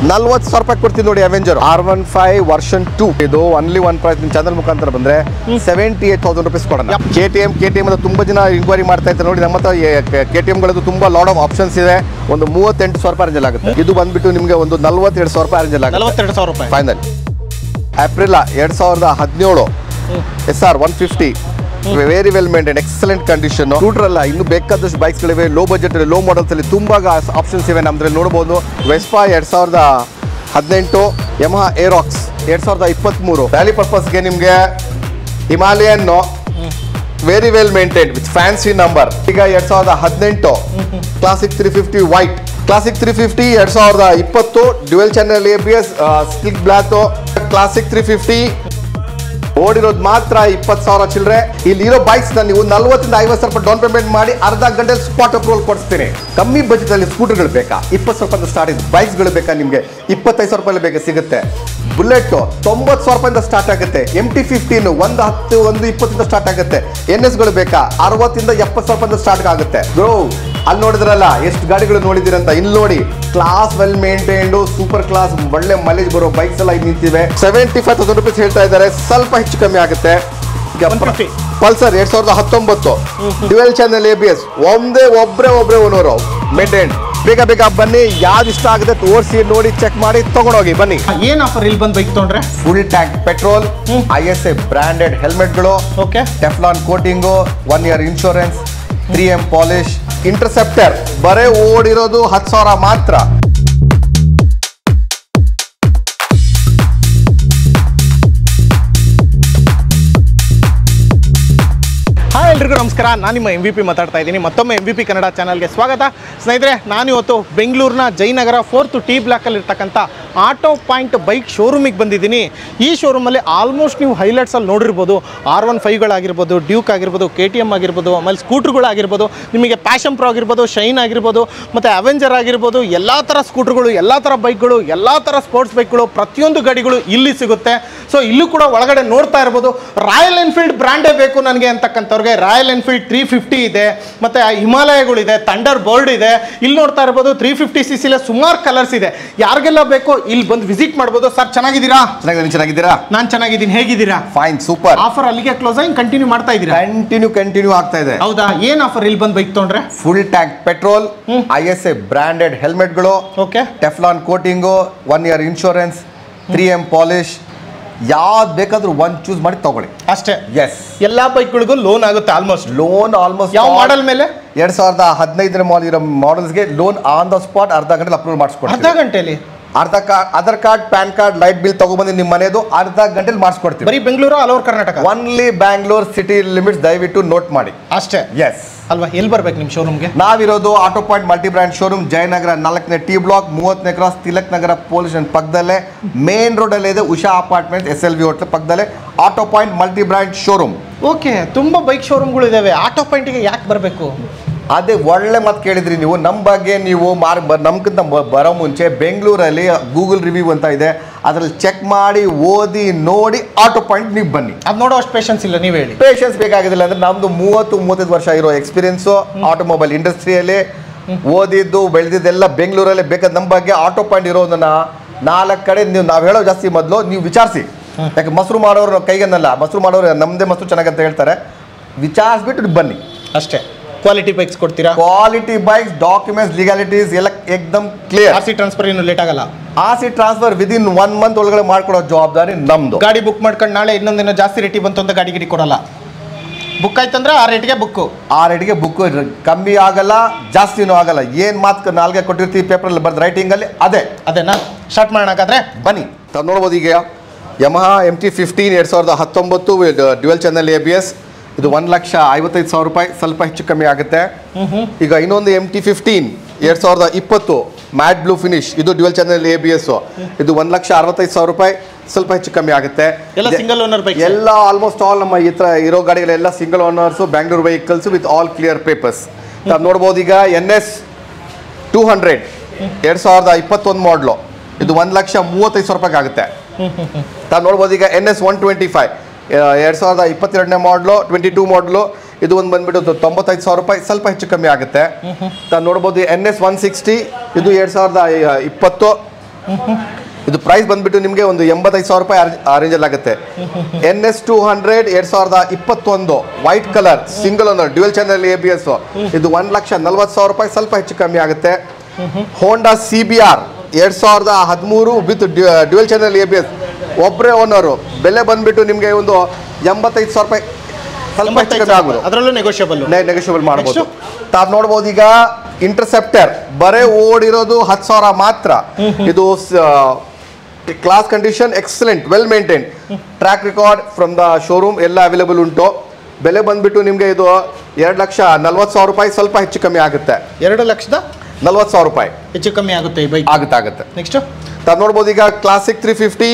40,000 ಕೊಡ್ತೀನಿ ನೋಡಿ. Avenger R15 version 2 ಇದು ಒನ್ಲಿ ಒನ್ ಪ್ರೈಸ್. ನಿಮ್ಮ ಚಾನಲ್ ಮುಖಾಂತರ ಬಂದ್ರೆ 78,000 ರೂಪೀಸ್ ಕೊಡೋಣ. KTM ಅಂತ ತುಂಬಾ ಜನ ಇನ್ಕ್ವೈರಿ ಮಾಡ್ತಾ ಇದ್ದಾರೆ ನೋಡಿ. ನಮ್ಮ ಹತ್ರ KTM ಗಳದ್ದು ತುಂಬಾ ಲಾಟ್ ಆಫ್ ಆಪ್ಷನ್ಸ್ ಇದೆ. ಒಂದು 38,000 ರೇಂಜ್ ಆಗುತ್ತೆ. ಇದು ಬಂದ್ಬಿಟ್ಟು ನಿಮಗೆ ಒಂದು 42,000 ರೇಂಜ್ ಆಗುತ್ತೆ. 42,000 final. April 2017 SR 150 very well maintain, excellent condition. Scooter ಅಲ್ಲ, ಇನ್ನು ಬೇಕಾದಷ್ಟು ಬೈಕ್ಸ್ ಗಳಿವೆ. ಲೋ ಬಜೆಟ್ ಲೋ ಮಾಡಲ್ಸ್ ಅಲ್ಲಿ ತುಂಬಾ ಆಪ್ಷನ್ಸ್ ಇವೆ ನಮ್ದ್ರಲ್ಲಿ ನೋಡಬಹುದು. Vespa 2018, Yamaha Aerox 2023. ರ್ಯಾಲಿ ಪರ್ಪಸ್ಗೆ ನಿಮಗೆ Himalayan very well maintain with fancy number. ಈಗ 2018 Classic 350 white, Classic 350 2020 dual channel ABS slick black. Classic 350 ಓಡಿರೋದು ಮಾತ್ರ 20,000 ಚಿಲ್ಲರೆ. ಇಲ್ಲಿರೋ ಬೈಕ್ಸ್ ನೀವು 40,000 to 50,000 ಡೌನ್ ಪೇಮೆಂಟ್ ಮಾಡಿ ಅರ್ಧ ಗಂಟೆ ಸ್ಪಾಟ್ ಅಪ್ರೂವಲ್ ಕೊಡ್ತೀನಿ. ಕಮ್ಮಿ ಬಜೆಟ್ ಅಲ್ಲಿ ಸ್ಕೂಟರ್ಗಳು ಬೇಕಾ? 20,000 ಸ್ಟಾರ್ಟ್ ಇದೆ. ಬೈಕ್ಸ್ಗಳು ಬೇಕಾ ನಿಮಗೆ? 25,000 ಬೇಕಾ ಸಿಗುತ್ತೆ. ಬುಲೆಟ್ 90,000 ಸ್ಟಾರ್ಟ್ ಆಗುತ್ತೆ. MT-15 120 ಸ್ಟಾರ್ಟ್ ಆಗುತ್ತೆ. NS ಗಳು ಬೇಕಾ? 60,000 to 70,000 ಸ್ಟಾರ್ಟ್ ಆಗುತ್ತೆ. ಬ್ರೋ ಅಲ್ಲಿ ನೋಡಿದ್ರಲ್ಲ ಎಷ್ಟು ಗಾಡಿಗಳು ನೋಡಿದಿರಂತ. ಇಲ್ಲಿ ನೋಡಿ, class well maintained super class ಒಳ್ಳೆ ಮೈಲೇಜ್ ಬರೋ ಬೈಕ್ಸ್ ಎಲ್ಲ ಇಲ್ಲಿ ನಿಂತಿವೆ. 75,000 ರೂಪೀಸ್ ಹೇಳ್ತಾ ಇದ್ದಾರೆ, ಸ್ವಲ್ಪ ಹೆಚ್ಚು ಕಮ್ಮಿ ಆಗುತ್ತೆ. ಪಲ್ಸರ್ 2019 ಡ್ಯುಯಲ್ ಚಾನೆಲ್ ABS ಒಬ್ರೆ ಓನರು ಮೇಂಟೈನ್. ಬೇಗ ಬನ್ನಿ, ಯಾವ್ದು ಇಷ್ಟ ಆಗುತ್ತೆ ತೋರಿಸಿ ನೋಡಿ ಚೆಕ್ ಮಾಡಿ ತಗೊಂಡೋಗಿ ಬನ್ನಿ. ಏನ್ ಆಫರ್ ಇಲ್ಲಿ ಬಂದು ಬೈಕ್ ತಗೊಂಡ್ರೆ? Full tank petrol, ISA branded ಹೆಲ್ಮೆಟ್ಗಳು, Teflon coating, 1 year insurance, 3M polish, Interceptor ಬರೇ ಓಡಿರೋದು 10,000 ಮಾತ್ರ. ಎಲ್ರಿಗೂ ನಮಸ್ಕಾರ. ನಾನು ನಿಮ್ಮ MVP ಮಾತಾಡ್ತಾ ಇದ್ದೀನಿ. ಮತ್ತೊಮ್ಮೆ MVP ಕನ್ನಡ ಚಾನಲ್ಗೆ ಸ್ವಾಗತ. ಸ್ನೇಹಿತರೆ, ನಾನಿವತ್ತು ಬೆಂಗಳೂರಿನ ಜಯನಗರ 4th T ಬ್ಲಾಕಲ್ಲಿ ಇರ್ತಕ್ಕಂಥ ಆಟೋ ಪಾಯಿಂಟ್ ಬೈಕ್ ಶೋರೂಮಿಗೆ ಬಂದಿದ್ದೀನಿ. ಈ ಶೋರೂಮಲ್ಲಿ ಆಲ್ಮೋಸ್ಟ್ ನೀವು ಹೈಲೈಟ್ಸಲ್ಲಿ ನೋಡಿರ್ಬೋದು. R15ಗಳಾಗಿರ್ಬೋದು, ಡ್ಯೂಕ್ ಆಗಿರ್ಬೋದು, KTM ಆಗಿರ್ಬೋದು, ಆಮೇಲೆ ಸ್ಕೂಟ್ರುಗಳಾಗಿರ್ಬೋದು, ನಿಮಗೆ ಪ್ಯಾಷನ್ ಪ್ರೋ ಆಗಿರ್ಬೋದು, ಶೈನ್ ಆಗಿರ್ಬೋದು, ಮತ್ತು ಅವೆಂಜರ್ ಆಗಿರ್ಬೋದು, ಎಲ್ಲ ಥರ ಸ್ಕೂಟ್ರುಗಳು, ಎಲ್ಲ ಥರ ಬೈಕ್ಗಳು, ಎಲ್ಲ ಥರ ಸ್ಪೋರ್ಟ್ಸ್ ಬೈಕ್ಗಳು, ಪ್ರತಿಯೊಂದು ಗಾಡಿಗಳು ಇಲ್ಲಿ ಸಿಗುತ್ತೆ. ಸೊ ಇಲ್ಲೂ ಕೂಡ ಒಳಗಡೆ ನೋಡ್ತಾ ಇರ್ಬೋದು. ರಾಯಲ್ ಎನ್ಫೀಲ್ಡ್ ಬ್ರ್ಯಾಂಡೇ ಬೇಕು ನನಗೆ ಅಂತಕ್ಕಂಥವ್ರಿಗೆ ರಾಯಲ್ ಎನ್ಫೀಲ್ಡ್ 350 ಇದೆ, ಮತ್ತು ಹಿಮಾಲಯಗಳಿದೆ, ಥಂಡರ್ ಬರ್ಡ್ ಇದೆ. ಇಲ್ಲಿ ನೋಡ್ತಾ ಇರ್ಬೋದು 350cc ಸುಮಾರು ಕಲರ್ಸ್ ಇದೆ. ಯಾರಿಗೆಲ್ಲ ಬೇಕು ಇಲ್ಲಿ ಬಂದು ವಿಸಿಟ್ ಮಾಡ್ಬೋದು. ಸರ್ ಚೆನ್ನಾಗಿದ್ದೀರಾ? ಚೆನ್ನಾಗಿದ್ದೀರಾ? ನಾನು ಚೆನ್ನಾಗಿದ್ದೀನಿ. ಹೇಗಿದ್ದೀರಾ? Fine, super. ಆಫರ್ ಅಲ್ಲಿಗೆ ಕ್ಲೋಸ್ ಆಗಿ ಕಂಟಿನ್ಯೂ ಮಾಡ್ತಾ ಇದ್ದೀರಾ? ಕಂಟಿನ್ಯೂ ಆಗ್ತಾ ಇದೆ. ಹೌದಾ? ಏನ್ ಆಫರ್ ಇಲ್ಲಿ ಬಂದು ಬೈಕ್ ತಗೊಂಡ್ರೆ? Full tank petrol, ISA branded ಹೆಲ್ಮೆಟ್ಗಳು, Teflon coating, 1 year insurance, 3M polish, ಯಾವ್ದು ಬೇಕಾದ್ರೂ ಒಂದು ಚೂಸ್ ಮಾಡಿ ತಗೊಳ್ಳಿ ಅಷ್ಟೇ. ಎಸ್, ಎಲ್ಲಾ ಬೈಕ್ಗಳಿಗೂ ಲೋನ್ ಆಗುತ್ತೆ. ಆಲ್ಮೋಸ್ಟ್ ಯಾವ ಮಾಡೆಲ್ ಮೇಲೆ? 2015 ಇರೋ ಮಾಡೆಲ್ಸ್ಗೆ ಲೋನ್ ಆನ್ ದ ಸ್ಪಾಟ್ ಅರ್ಧ ಗಂಟೆ ಅಪ್ರೂವ್ ಮಾಡಿಸ್ಕೊಡ್ತೀವಿ. ಅರ್ಧ ಗಂಟೆಲಿ Aadhaar card, PAN card, light bill ತಗೊಬಂದು ನಿಮ್ಮ ಮನೆದು ಅರ್ಧ ಗಂಟೆಲಿ ಮಾಡಿಸ್ಕೊಡ್ತೀವಿ. ಬರೀ Bengaluru, all over Karnataka? Only Bangalore city limits, ದಯವಿಟ್ಟು ನೋಟ್ ಮಾಡಿ ಅಷ್ಟೇ. ಎಸ್ ಅಲ್ವಾ? ಎಲ್ಲಿ ಬರ್ಬೇಕು ನಿಮ್ಮ ಶೋರೂಮ್ಗೆ? ನಾವಿರೋದು auto point multi brand showroom, Jayanagar 4ನೇ T ಬ್ಲಾಕ್, 30ನೇ cross, Tilak Nagar police station ಪಕ್ಕದಲ್ಲೇ, ಮೇನ್ ರೋಡ್ ಅಲ್ಲಿ ಇದೆ. ಉಷಾ ಅಪಾರ್ಟ್ಮೆಂಟ್, SLV ಹೋಟೆಲ್ ಪಕ್ಕದಲ್ಲೇ auto point multi brand showroom. Okay, ತುಂಬಾ ಬೈಕ್ ಶೋರೂಮ್ಗಳು ಇದಾವೆ. ಆಟೋ ಪಾಯಿಂಟ್ಗೆ ಯಾಕೆ ಬರಬೇಕು? ಅದೇ ಒಳ್ಳೆ ಮಾತು ಕೇಳಿದ್ರಿ ನೀವು. ನಮ್ಮ ಬಗ್ಗೆ ನೀವು ನಮ್ಗಿಂತ ಬರೋ ಮುಂಚೆ ಬೆಂಗಳೂರಲ್ಲಿ ಗೂಗಲ್ ರಿವ್ಯೂ ಅಂತ ಇದೆ, ಅದ್ರಲ್ಲಿ ಚೆಕ್ ಮಾಡಿ ಓದಿ ನೋಡಿ ಆಟೋ ಪಾಯಿಂಟ್ ನೀವು ಬನ್ನಿ. ಅದು ನೋಡೋ ಅಷ್ಟು ಪೇಷನ್ಸ್ ಇಲ್ಲ. ನೀವು ಹೇಳಿ. ಪೇಷನ್ಸ್ ಬೇಕಾಗಿಲ್ಲ ಅಂದ್ರೆ ನಮ್ದು 30-35 ವರ್ಷ ಇರೋ ಎಕ್ಸ್ಪೀರಿಯನ್ಸು ಆಟೋಮೊಬೈಲ್ ಇಂಡಸ್ಟ್ರಿಯಲ್ಲಿ ಓದಿದ್ದು ಬೆಳೆದಿದ್ದೆಲ್ಲ ಬೆಂಗಳೂರಲ್ಲೇ. ಬೇಕಾದ ನಮ್ಮ ಬಗ್ಗೆ ಆಟೋ ಪಾಯಿಂಟ್ ಇರೋದನ್ನ 4 ಕಡೆ ನಾವು ಹೇಳೋ ಜಾಸ್ತಿ ಮೊದಲು ನೀವು ವಿಚಾರಿಸಿ. ಯಾಕೆ ಮೊಸರು ಮಾಡೋರು ಕೈಗನ್ನಲ್ಲ, ಮೊಸರು ಮಾಡೋರು ನಮ್ಮದೇ ಮೊಸರು ಚೆನ್ನಾಗಂತ ಹೇಳ್ತಾರೆ. ವಿಚಾರಿಸ್ಬಿಟ್ಟು ಬನ್ನಿ ಅಷ್ಟೇ. ಕ್ವಾಲಿಟಿ ಬೈಕ್ಸ್ ಕೊಡ್ತೀರಾ? ಕ್ವಾಲಿಟಿ ಬೈಕ್ಸ್, ಡಾಕ್ಯುಮೆಂಟ್ಸ್, ಲೀಗಾಲಿಟೀಸ್ ಎಲ್ಲ ಏಕ್ದಮ್ ಕ್ಲಿಯರ್. RC ಟ್ರಾನ್ಸ್ಫರ್ ಏನು ಲೇಟ್ ಆಗಲ್ಲ? RC ಟ್ರಾನ್ಸ್ಫರ್ ವಿದಿನ್ 1 month ಒಳಗಡೆ ಮಾಡ್ಕೊಡೋ ಜವಾಬ್ದಾರಿ ನಮ್ದು. ಗಾಡಿ ಬುಕ್ ಮಾಡ್ಕೊಂಡು ನಾಳೆ ಇನ್ನೊಂದಿನ ಜಾಸ್ತಿ ರೇಟಿಗೆ ಬಂತು ಅಂತ ಗಾಡಿ ಕೊಡಲ್ಲ. ಬುಕ್ ಆಯ್ತಂದ್ರೆ ಆ ರೇಟಿಗೆ ಬುಕ್ ಕಮ್ಮಿ ಆಗಲ್ಲ, ಜಾಸ್ತಿನೂ ಆಗಲ್ಲ. ಏನ್ ಮಾತು ನಾಲ್ಗೆ ಕೊಟ್ಟಿರ್ತೀವಿ ಪೇಪರಲ್ಲಿ ಬರ್ದು ರೈಟಿಂಗಲ್ಲಿ ಅದೇನಾ? ಸ್ಟಾರ್ಟ್ ಮಾಡೋಣಾಗಾದ್ರೆ ಬನ್ನಿ. ನೋಡ್ಬೋದು ಈಗ Yamaha MT-15 2019 dual channel ABS. ಇದು 1,55,000 ರೂಪಾಯಿ, ಸ್ವಲ್ಪ ಹೆಚ್ಚು ಕಮ್ಮಿ ಆಗುತ್ತೆ. ಈಗ ಇನ್ನೊಂದು MT-15 2020 ಮ್ಯಾಟ್ ಬ್ಲೂ ಫಿನಿಶ್, ಇದು ಡ್ಯುಯಲ್ ಚಾನೆಲ್ ABS. ಇದು 1,65,000 ರೂಪಾಯಿ, ಸ್ವಲ್ಪ ಹೆಚ್ಚು ಕಮ್ಮಿ ಆಗುತ್ತೆ. ಎಲ್ಲ ಆಲ್ಮೋಸ್ಟ್ ಆಲ್ ನಮ್ಮ ಈ ಥರ ಇರೋ ಗಾಡಿಗಳೆಲ್ಲ single owners, Bangalore vehicles with all clear papers. ನಾವು ನೋಡ್ಬೋದು ಈಗ NS 200 2021 ಮಾಡಲು, ಇದು 1,35,000 ರೂಪಾಯಿಗೆ ಆಗುತ್ತೆ. ನಾವು ನೋಡ್ಬೋದು ಈಗ NS 125 2022ನೇ ಮಾಡಲು, 22 ಮಾಡಲು, ಇದು ಒಂದು ಬಂದ್ಬಿಟ್ಟು 95,000 ರೂಪಾಯಿ, ಸ್ವಲ್ಪ ಹೆಚ್ಚು ಕಮ್ಮಿ ಆಗುತ್ತೆ. ನಾವು ನೋಡ್ಬೋದು NS 160, ಇದು 2020 ಇದು ಪ್ರೈಸ್ ಬಂದ್ಬಿಟ್ಟು ನಿಮಗೆ ಒಂದು 85,000 ರೂಪಾಯಿ ಆ ರೇಂಜಲ್ಲಿ ಆಗುತ್ತೆ. NS 200 2021 white colour single owner dual channel ABS, ಇದು 1,40,000 ರೂಪಾಯಿ, ಸ್ವಲ್ಪ ಹೆಚ್ಚು ಕಮ್ಮಿ ಆಗುತ್ತೆ. ಹೋಂಡಾ CBR 2013 with dual channel ABS, ಒಬ್ಬರೇ ಓನರು, ಬೆಲೆ ಬಂದ್ಬಿಟ್ಟು ನಿಮಗೆ ಒಂದು 85,000 ರೂಪಾಯಿ, ಸ್ವಲ್ಪ ಹೆಚ್ಚು ಕಮ್ಮಿ ಆಗ್ಬೋದು. ಅದರಲ್ಲೂ ನೆಗೋಷಿಯಬಲ್ ಮಾಡ್ಬೋದು. ತಾವು ನೋಡ್ಬೋದು ಈಗ ಇಂಟರ್ಸೆಪ್ಟರ್ ಬರೇ ಓಡಿರೋದು 10,000 ಮಾತ್ರ. ಇದು class condition, excellent, well maintain, track record from the showroom ಎಲ್ಲ ಅವೈಲೇಬಲ್ ಉಂಟು. ಬೆಲೆ ಬಂದ್ಬಿಟ್ಟು ನಿಮಗೆ ಇದು 2,40,000 ರೂಪಾಯಿ, ಸ್ವಲ್ಪ ಹೆಚ್ಚು ಕಮ್ಮಿ ಆಗುತ್ತೆ. 2,40,000 ರೂಪಾಯಿ ಹೆಚ್ಚು ಕಮ್ಮಿ ಆಗುತ್ತೆ ಈ ಬೈಕ್. ಆಗುತ್ತೆ. ನೆಕ್ಸ್ಟ್ ತಾವು ನೋಡ್ಬೋದು ಈಗ ಕ್ಲಾಸಿಕ್ 350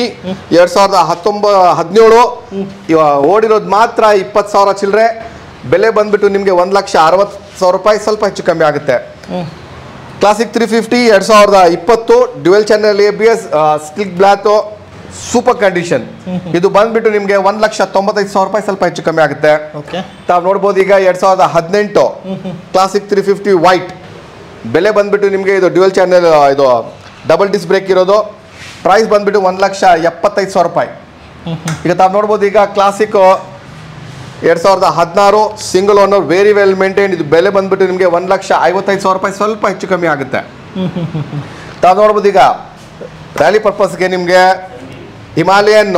2017 ಓಡಿರೋದು ಮಾತ್ರ 20,000 ಚಿಲ್ಲರೆ. ಬೆಲೆ ಬಂದ್ಬಿಟ್ಟು ನಿಮಗೆ 1,60,000 ರೂಪಾಯಿ, ಸ್ವಲ್ಪ ಹೆಚ್ಚು ಕಮ್ಮಿ ಆಗುತ್ತೆ. ಕ್ಲಾಸಿಕ್ 350 2020 ಡ್ಯುಯಲ್ ಚಾನೆಲ್ ABS ಸ್ಟಿಕ್ ಬ್ಲಾಕ್ ಸೂಪರ್ ಕಂಡೀಷನ್, ಇದು ಬಂದ್ಬಿಟ್ಟು ನಿಮಗೆ 1,95,000 ರೂಪಾಯಿ, ಸ್ವಲ್ಪ ಹೆಚ್ಚು ಕಮ್ಮಿ ಆಗುತ್ತೆ. ತಾವು ನೋಡ್ಬೋದು ಈಗ 2018 ಕ್ಲಾಸಿಕ್ 350 ವೈಟ್, ಬೆಲೆ ಬಂದ್ಬಿಟ್ಟು ನಿಮಗೆ ಇದು ಡ್ಯುಯಲ್ ಚಾನೆಲ್, ಇದು ಡಬಲ್ ಡಿಸ್ಕ್ ಬ್ರೇಕ್ ಇರೋದು, ಪ್ರೈಸ್ ಬಂದ್ಬಿಟ್ಟು 1,75,000 ರೂಪಾಯಿ. ಈಗ ತಾವು ನೋಡ್ಬೋದು ಈಗ classic 2016 single owner very well maintain, ಇದು ಬೆಲೆ ಬಂದ್ಬಿಟ್ಟು ನಿಮಗೆ 1,55,000 ರೂಪಾಯಿ, ಸ್ವಲ್ಪ ಹೆಚ್ಚು ಕಮ್ಮಿ ಆಗುತ್ತೆ. ತಾವು ನೋಡ್ಬೋದು ಈಗ ರ್ಯಾಲಿ ಪರ್ಪಸ್ಗೆ ನಿಮಗೆ Himalayan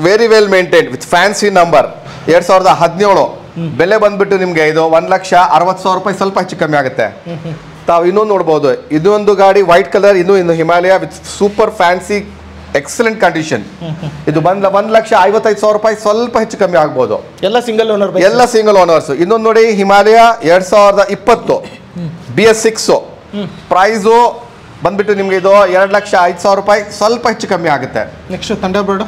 very well maintain with fancy number 2017, ಬೆಲೆ ಬಂದ್ಬಿಟ್ಟು ನಿಮಗೆ ಇದು 1,60,000 ರೂಪಾಯಿ, ಸ್ವಲ್ಪ ಹೆಚ್ಚು ಕಮ್ಮಿ ಆಗುತ್ತೆ. ತಾವು ಇನ್ನೊಂದು ನೋಡ್ಬೋದು, ಇದೊಂದು ಗಾಡಿ ವೈಟ್ ಕಲರ್, ಇನ್ನು Himalaya with super fancy excellent condition, ಇದು 1,55,000 ರೂಪಾಯಿ, ಸ್ವಲ್ಪ ಹೆಚ್ಚು ಕಮ್ಮಿ ಆಗ್ಬೋದು. ಎಲ್ಲ ಸಿಂಗಲ್ ಓನರ್ಸ್. ಇನ್ನೊಂದು ನೋಡಿ ಹಿಮಾಲಯ 2020 BS6, ಪ್ರೈಸು ಬಂದ್ಬಿಟ್ಟು ನಿಮ್ಗೆ ಇದು 2,05,000 ರೂಪಾಯಿ, ಸ್ವಲ್ಪ ಹೆಚ್ಚು ಕಮ್ಮಿ ಆಗುತ್ತೆ. ನೆಕ್ಸ್ಟ್ ಥಂಡರ್ಬರ್ಡ್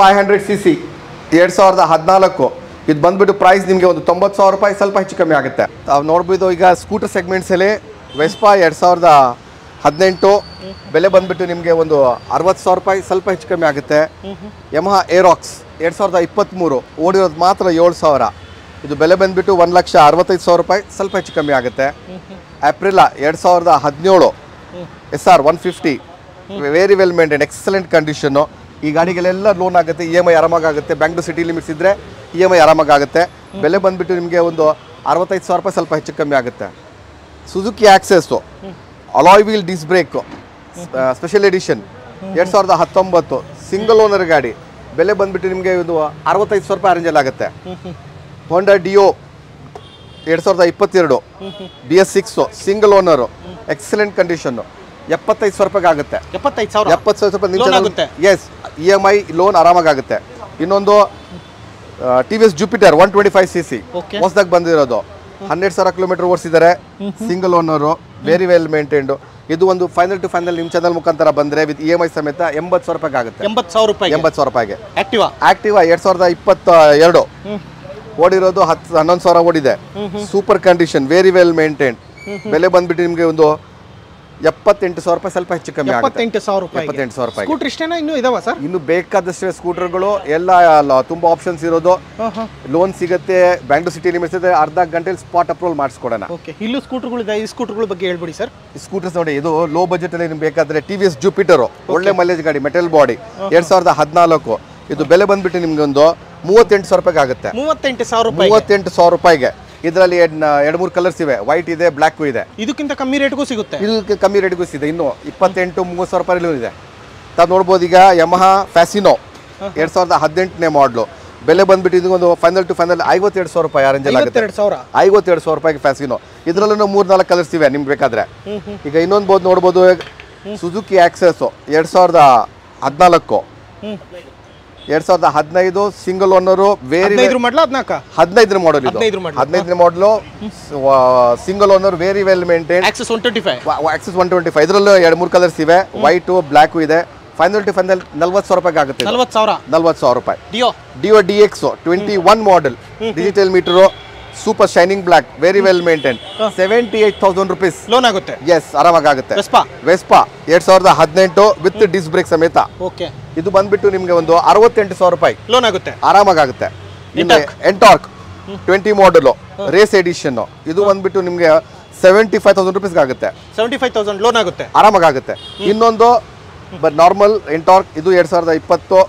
500cc 2014, ಇದು ಬಂದ್ಬಿಟ್ಟು ಪ್ರೈಸ್ ನಿಮಗೆ ಒಂದು 90,000 ರೂಪಾಯಿ, ಸ್ವಲ್ಪ ಹೆಚ್ಚು ಕಮ್ಮಿ ಆಗುತ್ತೆ. ನಾವು ನೋಡ್ಬೋದು ಈಗ ಸ್ಕೂಟರ್ ಸೆಗ್ಮೆಂಟ್ಸಲ್ಲಿ ವೆಸ್ಪಾ 2018, ಬೆಲೆ ಬಂದ್ಬಿಟ್ಟು ನಿಮಗೆ ಒಂದು 60,000 ರೂಪಾಯಿ, ಸ್ವಲ್ಪ ಹೆಚ್ಚು ಕಮ್ಮಿ ಆಗುತ್ತೆ. ಯಮಹಾ ಏರಾಕ್ಸ್ 2023 ಓಡಿರೋದು ಮಾತ್ರ 7,000, ಇದು ಬೆಲೆ ಬಂದ್ಬಿಟ್ಟು 1,65,000 ರೂಪಾಯಿ, ಸ್ವಲ್ಪ ಹೆಚ್ಚು ಕಮ್ಮಿ ಆಗುತ್ತೆ. ಅಪ್ರಿಲಾ 2017 SR 150 very well maintain, excellent condition, ಈ ಗಾಡಿಗಳೆಲ್ಲ ಲೋನ್ ಆಗುತ್ತೆ, EMI ಆರಾಮಾಗುತ್ತೆ. ಬ್ಯಾಂಗ್ಳೂರ್ ಸಿಟಿ ಲಿಮಿಟ್ಸ್ ಇದ್ದರೆ EMI ಆರಾಮಾಗುತ್ತೆ. ಬೆಲೆ ಬಂದ್ಬಿಟ್ಟು ನಿಮಗೆ ಒಂದು 65,000 ರೂಪಾಯಿ, ಸ್ವಲ್ಪ ಹೆಚ್ಚು ಕಮ್ಮಿ ಆಗುತ್ತೆ. Suzuki Access alloy wheel disc brake special edition 2019 single owner ಗಾಡಿ, ಬೆಲೆ ಬಂದ್ಬಿಟ್ಟು ನಿಮಗೆ ಒಂದು 65,000 ರೂಪಾಯಿ ರೇಂಜಲ್ಲಿ ಆಗುತ್ತೆ. Honda Dio 2022 BS6 single owner, excellent condition, 75,000 ರೂಪಾಯಿಗೆ ಆಗುತ್ತೆ. 70,000 ರೂಪಾಯಿ ಎಸ್, EMI ಲೋನ್ ಆರಾಮಾಗುತ್ತೆ. ಇನ್ನೊಂದು TVS ಜುಪಿಟರ್ 125cc ಹೊಸದಾಗಿ ಬಂದಿರೋದು, 12,000 ಕಿಲೋಮೀಟರ್ ಓಡಿಸಿದ್ದಾರೆ, single owner, very well maintained. ಇದು ಒಂದು ಫೈನಲ್ ಟು ಫೈನಲ್ ನಿಮ್ಮ ಚಾನಲ್ ಮುಖಾಂತರ ಬಂದರೆ ವಿತ್ EMI ಸಮೇತ 80,000 ರೂಪಾಯಿಗೆ ಆಗುತ್ತೆ. 80,000 ರೂಪಾಯಿಗೆ. ಆಕ್ಟಿವಾ 2022 ಓಡಿರೋದು 11,000 ಓಡಿದೆ, super condition, very well maintain. ಬೆಲೆ ಬಂದ್ಬಿಟ್ಟು ನಿಮಗೆ ಒಂದು 78,000 ರೂಪಾಯಿ, ಸ್ವಲ್ಪ ಹೆಚ್ಚು ಕಮ್ಮಿ ಆಗುತ್ತೆ. 78,000 ರೂಪಾಯಿ. ಸ್ಕೂಟರ್ ಇಷ್ಟೇನಾ, ಇನ್ನೂ ಇದಾವ ಸರ್? ಇನ್ನು ಬೇಕಾದಷ್ಟೇ ಸ್ಕೂಟರ್ಗಳು ಎಲ್ಲ ತುಂಬಾ ಆಪ್ಷನ್ಸ್ ಇರೋದು, ಲೋನ್ ಸಿಗುತ್ತೆ. ಬ್ಯಾಂಗ್ಳೂರ್ ಸಿಟಿ ಲಿಮಿಟ್ಸ್ ಇದೆ, ಅರ್ಧ ಗಂಟೆಲಿ ಸ್ಪಾಟ್ ಅಪ್ರೂವಲ್ ಮಾಡಿಸ್ಕೊಡೋಣ. ಇಲ್ಲೂ ಸ್ಕೂಟರ್ಗಳು ಇದೆ, ಈ ಸ್ಕೂಟರ್ಗಳ ಬಗ್ಗೆ ಹೇಳ್ಬಿಡಿ ಸರ್. ಸ್ಕೂಟರ್ಸ್ ನೋಡಿ, ಇದು ಲೋ ಬಜೆಟ್ ಅಲ್ಲಿ ನಿಮ್ಗೆ ಬೇಕಾದ್ರೆ TVS ಜುಪಿಟರ್ ಒಳ್ಳೆ ಮೈಲೇಜ್ ಗಾಡಿ, ಮೆಟಲ್ ಬಾಡಿ 2014, ಇದು ಬೆಲೆ ಬಂದ್ಬಿಟ್ಟು ನಿಮ್ಗೆ ಒಂದು 38,000 ರೂಪಾಯಿಗೆ ಆಗುತ್ತೆ. 38,000 ರೂಪಾಯಿಗೆ. ಇದರಲ್ಲಿ 2-3 ಕಲರ್ಸ್ ಇವೆ, ವೈಟ್ ಇದೆ, ಬ್ಲ್ಯಾಕ್ ಇದೆ. ಇದಕ್ಕಿಂತ ಕಮ್ಮಿ ರೇಟ್ಗೂ ಸಿಗುತ್ತೆ. ಇದಕ್ಕೆ ಕಮ್ಮಿ ರೇಟ್ಗೂ ಇದೆ, ಇನ್ನು 28-30,000 ರೂಪಾಯಿ ಇದೆ. ತಾವು ನೋಡ್ಬೋದು ಈಗ ಯಮಹಾ ಫ್ಯಾಸಿನೋ 2018 ಮಾಡಲು, ಬೆಲೆ ಬಂದ್ಬಿಟ್ಟು ಇದೊಂದು ಫೈನಲ್ ಟು ಫೈನಲ್ 52,000 ರೂಪಾಯಿ ಆ ರೇಂಜಲ್ಲಿ ಆಗುತ್ತೆ. 52,000 ರೂಪಾಯಿಗೆ ಫ್ಯಾಸಿನೋ. ಇದರಲ್ಲೂ 3-4 ಕಲರ್ಸ್ ಇವೆ ನಿಮ್ಗೆ ಬೇಕಾದ್ರೆ. ಈಗ ಇನ್ನೊಂದು ನೋಡ್ಬೋದು Suzuki Access 2014, 2015 single owner, very 15 model, ಇದು 15 model, single owner, very well maintain. Access 125, ಇದರಲ್ಲೂ 2-3 ಕಲರ್ಸ್ ಇವೆ, ವೈಟ್ ಬ್ಲ್ಯಾಕ್ ಇದೆ. ಫೈನಲ್ ಟು ಫೈನಲ್ 40,000 ರೂಪಾಯಿಗೆ ಆಗುತ್ತೆ. 40,000 ರೂಪಾಯಿ. Dio DX 21 model, digital meter, super shining black, very well maintain, 78,000 rupees loan ಆಗುತ್ತೆ. Yes, ಆರಾಮಾಗುತ್ತೆ. Vespa 2018 with disc brake ಸಮೇತ. ಇದು ಬಂದ್ಬಿಟ್ಟು ನಿಮ್ಗೆ ಒಂದು 68,000 ರೂಪಾಯಿ ಲೋನ್ ಆಗುತ್ತೆ, ಆರಾಮಾಗುತ್ತೆ. ಎಂಟಾರ್ಕ್ 20 ಮಾಡಲು ರೇಸ್ ಎಡಿಷನ್, ಇದು ಬಂದ್ಬಿಟ್ಟು ನಿಮ್ಗೆ 75,000 ರುಪೀಸ್ಗೆ ಆಗುತ್ತೆ. 75,000 ಲೋನ್ ಆಗುತ್ತೆ, ಆರಾಮಾಗಿ ಆಗುತ್ತೆ. ಇನ್ನೊಂದು ನಾರ್ಮಲ್ ಎಂಟಾರ್ಕ್, ಇದು 2020,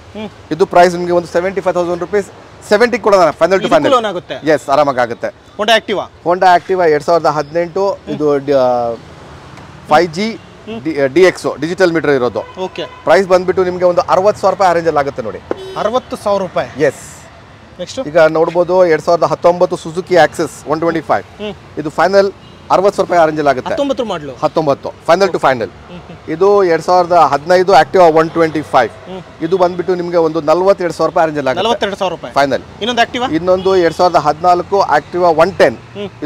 ಇದು ಪ್ರೈಸ್ ನಿಮಗೆ ಒಂದು 75,000 ರುಪೀಸ್ 70 ಕೊಡೋಣ, ಫೈನಲ್ ಟು ಫೈನಲ್ ಲೋನ್ ಆಗುತ್ತೆ. ಎಸ್, ಆರಾಮಾಗಿ ಆಗುತ್ತೆ. ಹೋಂಡಾ ಆಕ್ಟಿವಾ 2018, ಇದು 5G DX ಡಿಜಿಟಲ್ ಮೀಟರ್ ಇರೋದು. ಓಕೆ, ಪ್ರೈಸ್ ಬಂದ್ಬಿಟ್ಟು ನಿಮಗೆ ಒಂದು 60,000 ರೂಪಾಯಿ ಆ ರೇಂಜಲ್ಲಿ ಆಗುತ್ತೆ ನೋಡಿ. 60,000 ರೂಪಾಯಿ. ಎಸ್. ನೆಕ್ಸ್ಟ್ ಈಗ ನೋಡ್ಬೋದು 2019 ಸುಜುಕಿ ಆಕ್ಸೆಸ್ 125, ಇದು ಫೈನಲ್ 60,000 ರೂಪಾಯಿ ಆ ರೇಂಜಲ್ಲಿ ಆಗುತ್ತೆ. 19 ಮಾಡಲು 19 ಫೈನಲ್ ಟು ಫೈನಲ್. ಇದು 2015 ಆಕ್ಟಿವಾ 125, ಇದು ಬಂದ್ಬಿಟ್ಟು ನಿಮಗೆ ಒಂದು 42,000 ರೂಪಾಯಿ ರೇಂಜ್ ಆಗುತ್ತೆ. 42,000 ರೂಪಾಯಿ ಫೈನಲ್. ಇನ್ನೊಂದು ಆಕ್ಟಿವಾ, ಇನ್ನೊಂದು 2014 ಆಕ್ಟಿವಾ 110,